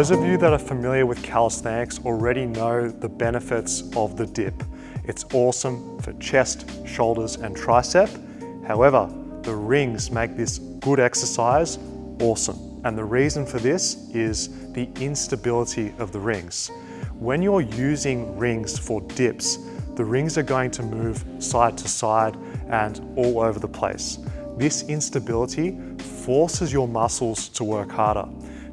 Those of you that are familiar with calisthenics already know the benefits of the dip. It's awesome for chest, shoulders, and tricep. However, the rings make this good exercise awesome. And the reason for this is the instability of the rings. When you're using rings for dips, the rings are going to move side to side and all over the place. This instability forces your muscles to work harder.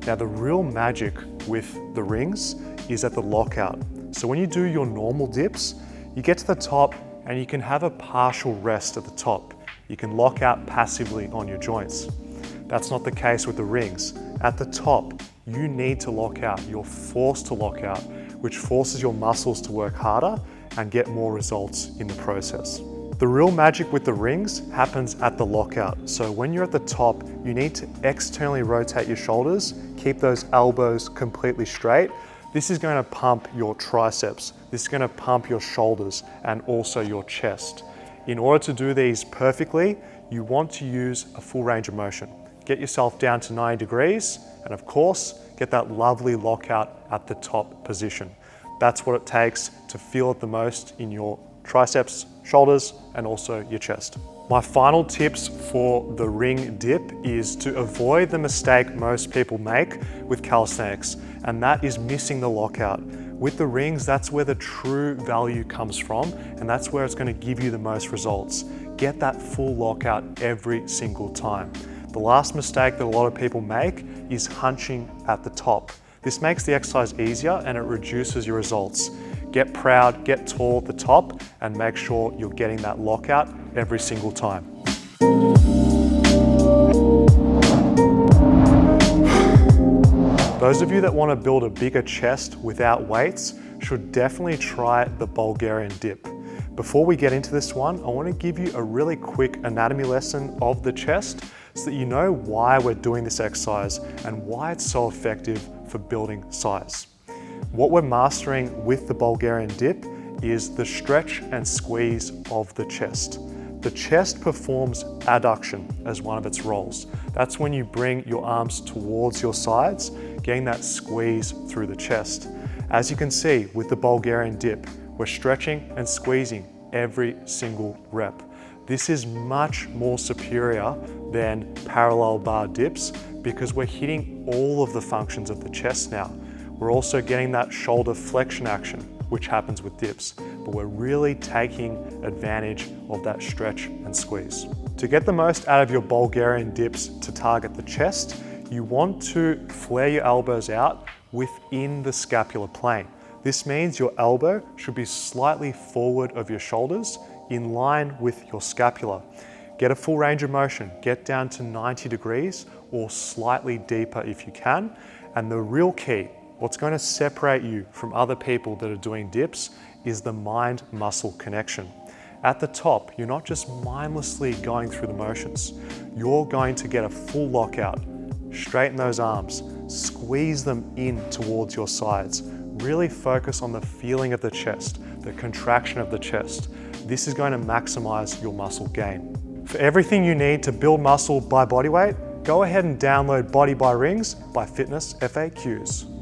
Now, the real magic with the rings is at the lockout. So when you do your normal dips, you get to the top and you can have a partial rest at the top. You can lock out passively on your joints. That's not the case with the rings. At the top, you need to lock out. You're forced to lock out, which forces your muscles to work harder and get more results in the process. The real magic with the rings happens at the lockout. So when you're at the top, you need to externally rotate your shoulders, keep those elbows completely straight. This is going to pump your triceps. This is going to pump your shoulders and also your chest. In order to do these perfectly, you want to use a full range of motion. Get yourself down to 90 degrees, and of course, get that lovely lockout at the top position. That's what it takes to feel it the most in your triceps, shoulders, and also your chest. My final tips for the ring dip is to avoid the mistake most people make with calisthenics, and that is missing the lockout. With the rings, that's where the true value comes from, and that's where it's going to give you the most results. Get that full lockout every single time. The last mistake that a lot of people make is hunching at the top. This makes the exercise easier and it reduces your results. Get proud, get tall at the top, and make sure you're getting that lockout every single time. Those of you that want to build a bigger chest without weights should definitely try the Bulgarian dip. Before we get into this one, I want to give you a really quick anatomy lesson of the chest so that you know why we're doing this exercise and why it's so effective for building size. What we're mastering with the Bulgarian dip is the stretch and squeeze of the chest. The chest performs adduction as one of its roles. That's when you bring your arms towards your sides, getting that squeeze through the chest. As you can see with the Bulgarian dip, we're stretching and squeezing every single rep. This is much more superior than parallel bar dips because we're hitting all of the functions of the chest now. We're also getting that shoulder flexion action, which happens with dips, but we're really taking advantage of that stretch and squeeze. To get the most out of your Bulgarian dips to target the chest, you want to flare your elbows out within the scapular plane. This means your elbow should be slightly forward of your shoulders in line with your scapula. Get a full range of motion, get down to 90 degrees or slightly deeper if you can. And the real key, what's going to separate you from other people that are doing dips is the mind-muscle connection. At the top, you're not just mindlessly going through the motions. You're going to get a full lockout. Straighten those arms, squeeze them in towards your sides. Really focus on the feeling of the chest, the contraction of the chest. This is going to maximize your muscle gain. For everything you need to build muscle by body weight, go ahead and download Body by Rings by Fitness FAQs.